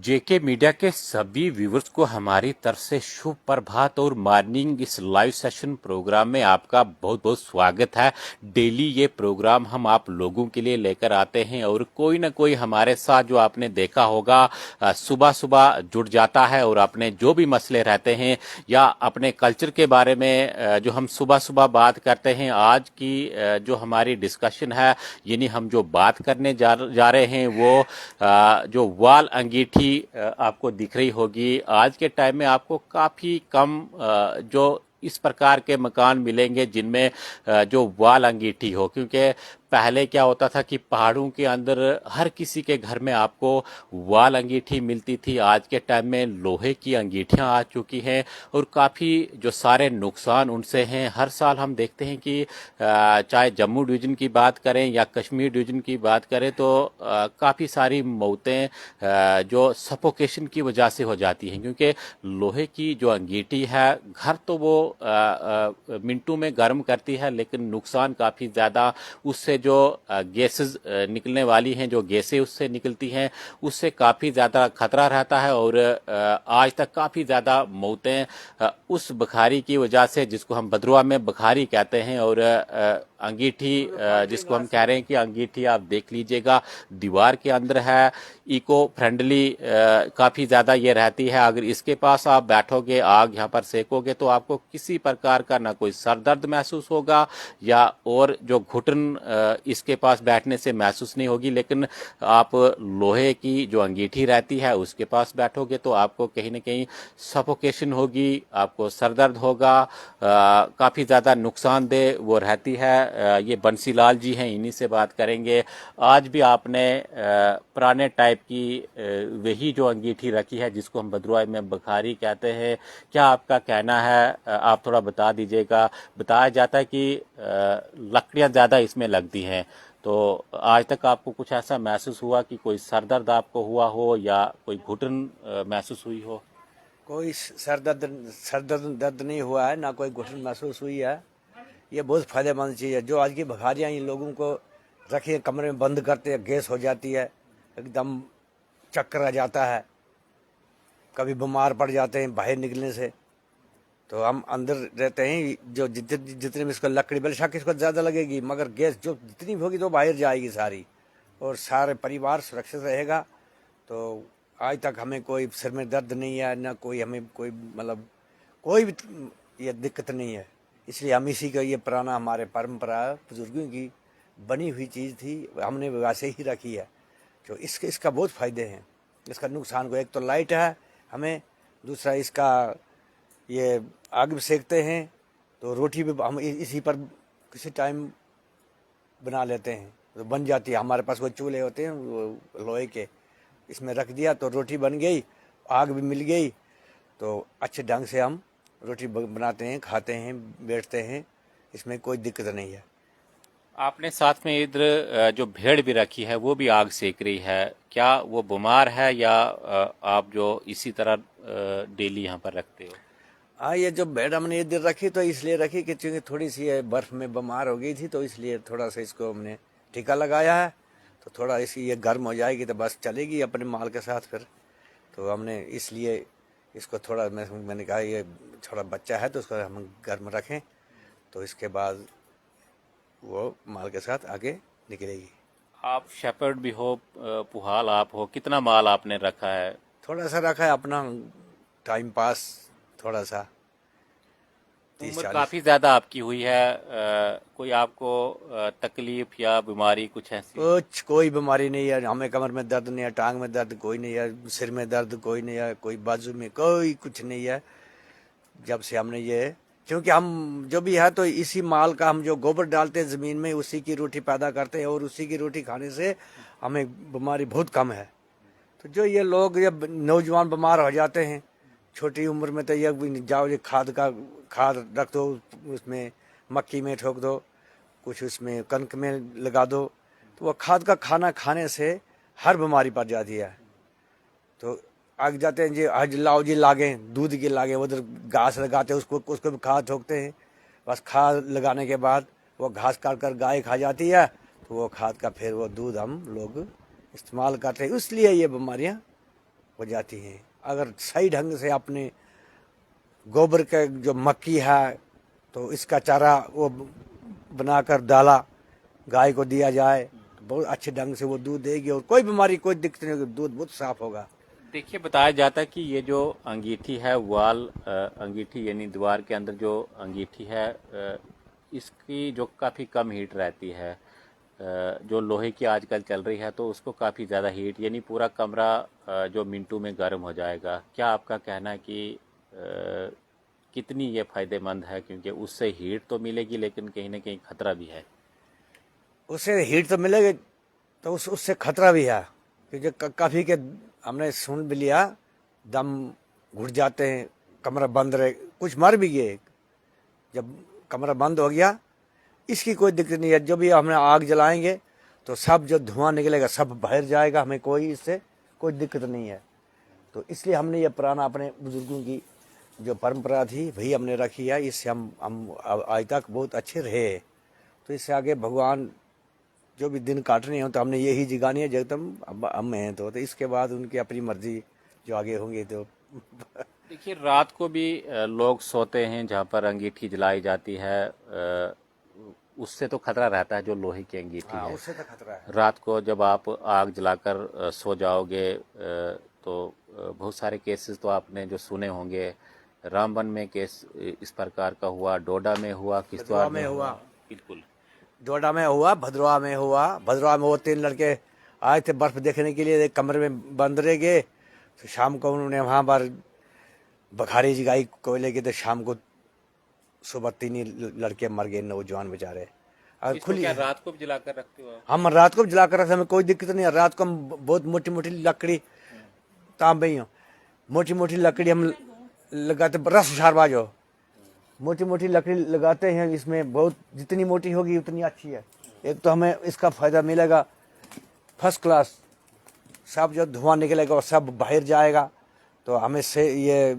जेके media के सभी viewers को हमारी तरफ से शुभ प्रभात और मॉर्निंग इस लाइव सेशन प्रोग्राम में आपका बहुत बहुत स्वागत है। डेली ये प्रोग्राम हम आप लोगों के लिए लेकर आते हैं और कोई ना कोई हमारे साथ जो आपने देखा होगा सुबह सुबह जुड़ जाता है और अपने जो भी मसले रहते हैं या अपने कल्चर के बारे में जो हम सुबह सुबह बात करते हैं। आज की जो हमारी डिस्कशन है यानी हम जो बात करने जा रहे हैं वो जो वाल अंगीठी आपको दिख रही होगी। आज के टाइम में आपको काफ़ी कम जो इस प्रकार के मकान मिलेंगे जिनमें जो वाल अंगीठी हो, क्योंकि पहले क्या होता था कि पहाड़ों के अंदर हर किसी के घर में आपको वाल अंगीठी मिलती थी। आज के टाइम में लोहे की अंगीठियां आ चुकी हैं और काफ़ी जो सारे नुकसान उनसे हैं। हर साल हम देखते हैं कि चाहे जम्मू डिवीज़न की बात करें या कश्मीर डिवीज़न की बात करें तो काफ़ी सारी मौतें जो सफोकेशन की वजह से हो जाती हैं, क्योंकि लोहे की जो अंगीठी है घर तो वो मिनटों में गर्म करती है, लेकिन नुकसान काफ़ी ज़्यादा उससे जो गैसेस निकलने वाली हैं, जो गैसें उससे निकलती हैं, उससे काफ़ी ज़्यादा खतरा रहता है। और आज तक काफ़ी ज़्यादा मौतें उस बुखारी की वजह से, जिसको हम भद्रवा में बुखारी कहते हैं, और अंगीठी जिसको हम कह रहे हैं कि अंगीठी आप देख लीजिएगा दीवार के अंदर है, इको फ्रेंडली काफ़ी ज़्यादा ये रहती है। अगर इसके पास आप बैठोगे, आग यहाँ पर सेकोगे, तो आपको किसी प्रकार का ना कोई सर दर्द महसूस होगा या और जो घुटन इसके पास बैठने से महसूस नहीं होगी। लेकिन आप लोहे की जो अंगीठी रहती है उसके पास बैठोगे तो आपको कहीं ना कहीं सफोकेशन होगी, आपको सर दर्द होगा, काफ़ी ज़्यादा नुकसानदेह वो रहती है। ये बंसीलाल जी हैं, इन्हीं से बात करेंगे। आज भी आपने पुराने टाइप की वही जो अंगीठी रखी है जिसको हम भद्रवाही में बुखारी कहते हैं। क्या आपका कहना है, आप थोड़ा बता दीजिएगा। बताया जाता है कि लकड़ियां ज़्यादा इसमें लगती हैं, तो आज तक आपको कुछ ऐसा महसूस हुआ कि कोई सर दर्द आपको हुआ हो या कोई घुटन महसूस हुई हो? कोई सर दर्द नहीं हुआ है, ना कोई घुटन महसूस हुई है। ये बहुत फायदेमंद चीज़ है। जो आज की बुखारियाँ इन लोगों को रखिए कमरे में बंद करते हैं, गैस हो जाती है, एकदम चक्कर आ जाता है, कभी बीमार पड़ जाते हैं बाहर निकलने से। तो हम अंदर रहते हैं, जो जितने में इसको लकड़ी बेशक इसको ज़्यादा लगेगी, मगर गैस जो जितनी होगी तो बाहर जाएगी सारी, और सारे परिवार सुरक्षित रहेगा। तो आज तक हमें कोई सिर में दर्द नहीं है, ना कोई हमें कोई मतलब कोई भी ये दिक्कत नहीं है। इसलिए हम इसी का ये पुराना हमारे परंपरा बुजुर्गों की बनी हुई चीज़ थी, हमने वैसे ही रखी है। तो इसका बहुत फ़ायदे हैं। इसका नुकसान को, एक तो लाइट है हमें, दूसरा इसका ये आग भी सेकते हैं तो रोटी भी हम इसी पर किसी टाइम बना लेते हैं तो बन जाती है। हमारे पास वो चूल्हे होते हैं वो लोहे के, इसमें रख दिया तो रोटी बन गई, आग भी मिल गई, तो अच्छे ढंग से हम रोटी बनाते हैं, खाते हैं, बैठते हैं, इसमें कोई दिक्कत नहीं है। आपने साथ में इधर जो भेड़ भी रखी है वो भी आग सेक रही है, क्या वो बीमार है या आप जो इसी तरह डेली यहाँ पर रखते हो? हाँ, ये जो बेड हमने ये दिन रखी तो इसलिए रखी कि चूँकि थोड़ी सी ये बर्फ़ में बीमार हो गई थी, तो इसलिए थोड़ा सा इसको हमने टीका लगाया है। तो थोड़ा इसी ये गर्म हो जाएगी तो बस चलेगी अपने माल के साथ फिर। तो हमने इसलिए इसको थोड़ा मैंने कहा ये थोड़ा बच्चा है तो उसको हम गर्म रखें, तो इसके बाद वो माल के साथ आगे निकलेगी। आप शेपर्ड भी हो, पुहाल आप हो, कितना माल आपने रखा है? थोड़ा सा रखा है अपना टाइम पास, थोड़ा सा तीस उम्र चालीस। काफ़ी ज़्यादा आपकी हुई है, कोई आपको तकलीफ या बीमारी कुछ ऐसी? कोई बीमारी नहीं है हमें, कमर में दर्द नहीं है, टांग में दर्द कोई नहीं है, सिर में दर्द कोई नहीं है, कोई बाजू में कोई कुछ नहीं है। जब से हमने ये, क्योंकि हम जो भी है तो इसी माल का हम जो गोबर डालते हैं ज़मीन में उसी की रोटी पैदा करते हैं, और उसी की रोटी खाने से हमें बीमारी बहुत कम है। तो जो ये लोग ये नौजवान बीमार हो जाते हैं छोटी उम्र में, तो ये जाओ ये खाद रख दो, उसमें मक्की में ठोक दो, कुछ उसमें कनक में लगा दो, तो वो खाद का खाना खाने से हर बीमारी पड़ जाती है। तो आगे जाते हैं जी, आज लाओ जी लागें, दूध की लागें, उधर घास लगाते हैं, उसको भी खाद ठोकते हैं। बस खाद लगाने के बाद वो घास काट कर गाय खा जाती है, तो वो खाद का फिर वो दूध हम लोग इस्तेमाल करते हैं, इसलिए ये बीमारियाँ हो जाती हैं। अगर सही ढंग से अपने गोबर का जो मक्की है तो इसका चारा वो बनाकर डाला गाय को दिया जाए तो बहुत अच्छे ढंग से वो दूध देगी और कोई बीमारी कोई दिक्कत नहीं होगी, दूध बहुत साफ होगा। देखिए, बताया जाता है कि ये जो अंगीठी है वाल अंगीठी यानी द्वार के अंदर जो अंगीठी है इसकी जो काफ़ी कम हीट रहती है। जो लोहे की आजकल चल रही है तो उसको काफ़ी ज़्यादा हीट यानी पूरा कमरा जो मिनटों में गर्म हो जाएगा। क्या आपका कहना है कि कितनी ये फ़ायदेमंद है, क्योंकि उससे हीट तो मिलेगी लेकिन कहीं ना कहीं खतरा भी है। उससे हीट तो मिलेगी तो उससे खतरा भी है, क्योंकि काफ़ी के हमने सुन भी लिया दम घुट जाते हैं, कमरा बंद रहे, कुछ मर भी गए जब कमरा बंद हो गया। इसकी कोई दिक्कत नहीं है, जब भी हमने आग जलाएंगे तो सब जो धुआं निकलेगा सब बाहर जाएगा, हमें कोई इससे कोई दिक्कत नहीं है। तो इसलिए हमने ये पुराना अपने बुजुर्गों की जो परंपरा थी वही हमने रखी है, इससे हम आज तक बहुत अच्छे रहे। तो इससे आगे भगवान जो भी दिन काटने हो तो हमने यही जगानी है जब हम हैं तो इसके बाद उनकी अपनी मर्जी जो आगे होंगे। तो देखिए, रात को भी लोग सोते हैं जहाँ पर अंगीठी जलाई जाती है, उससे तो खतरा रहता है जो लोहे की अंगीठी है। उससे तो खतरा है। रात को जब आप आग जलाकर सो जाओगे तो बहुत सारे केसेस तो आपने जो सुने होंगे, रामबन में केस इस प्रकार का हुआ, डोडा में हुआ, किश्तवाड़ में हुआ। बिल्कुल, डोडा में हुआ, भद्रवा में हुआ। भद्रवा में वो 3 लड़के आए थे बर्फ देखने के लिए, एक कमरे में बंद रह गए। तो शाम को उन्होंने वहाँ पर बखारी जगाई कोयले की, तो शाम को सुबह 3 ही लड़के मर गए, नौजवान बेचारे। और इसको क्या रात को भी जलाकर रखते हो आप? हम रात को भी जला कर रखते, हमें कोई दिक्कत नहीं है। रात को हम बहुत मोटी मोटी लकड़ी तांबे मोटी मोटी लकड़ी हम लगाते, रस हुशारबाज हो, मोटी मोटी लकड़ी लगाते हैं। इसमें बहुत जितनी मोटी होगी उतनी अच्छी है। एक तो हमें इसका फायदा मिलेगा फर्स्ट क्लास, सब जो धुआं निकलेगा और सब बाहर जाएगा, तो हमें से ये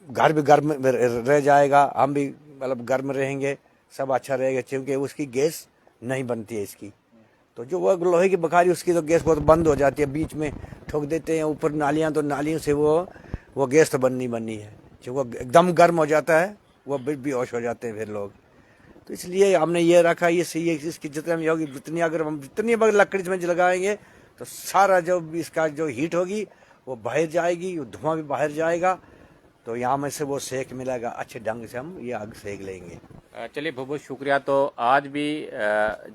घर भी गर्म रह जाएगा, हम भी मतलब गर्म रहेंगे, सब अच्छा रहेगा, क्योंकि उसकी गैस नहीं बनती है इसकी। तो जो वो लोहे की बखारी उसकी तो गैस बहुत बंद हो जाती है, बीच में ठोक देते हैं ऊपर नालियाँ, तो नालियों से वो गैस तो बननी है। जो वो एकदम गर्म हो जाता है वो बेहोश हो जाते हैं फिर लोग। तो इसलिए हमने ये रखा, ये इसकी जितनी होगी जितनी अगर हम जितनी अगर लकड़ी में लगाएंगे तो सारा जो इसका जो हीट होगी वो बाहर जाएगी, धुआं भी बाहर जाएगा, तो यहाँ में से वो सेक मिलेगा, अच्छे ढंग से हम ये आग सेक लेंगे। चलिए, बहुत बहुत शुक्रिया। तो आज भी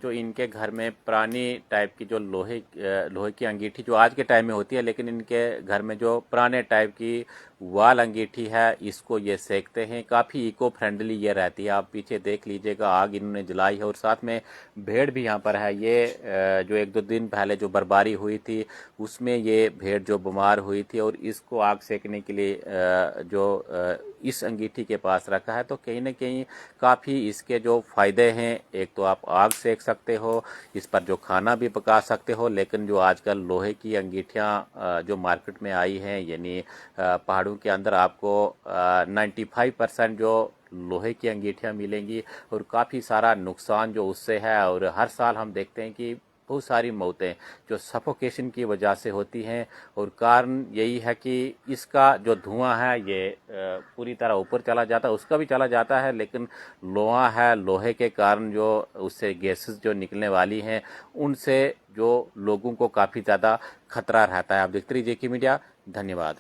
जो इनके घर में पुरानी टाइप की जो लोहे की अंगीठी जो आज के टाइम में होती है, लेकिन इनके घर में जो पुराने टाइप की वाल अंगीठी है इसको ये सेकते हैं। काफ़ी इको फ्रेंडली ये रहती है। आप पीछे देख लीजिएगा, आग इन्होंने जलाई है और साथ में भेड़ भी यहाँ पर है। ये जो 1-2 दिन पहले जो बर्फबारी हुई थी उसमें ये भेड़ जो बीमार हुई थी और इसको आग सेकने के लिए जो इस अंगीठी के पास रखा है। तो कहीं ना कहीं काफ़ी इसके जो फ़ायदे हैं, एक तो आप आग सेक सकते हो, इस पर जो खाना भी पका सकते हो, लेकिन जो आजकल लोहे की अंगीठियाँ जो मार्केट में आई हैं, यानी पहाड़ों के अंदर आपको 95% जो लोहे की अंगीठियाँ मिलेंगी और काफ़ी सारा नुकसान जो उससे है। और हर साल हम देखते हैं कि बहुत सारी मौतें जो सफोकेशन की वजह से होती हैं, और कारण यही है कि इसका जो धुआं है ये पूरी तरह ऊपर चला जाता है, उसका भी चला जाता है, लेकिन लोहा है, लोहे के कारण जो उससे गैसेस जो निकलने वाली हैं उनसे जो लोगों को काफ़ी ज़्यादा खतरा रहता है। आप देखते रहिए जेके मीडिया। धन्यवाद।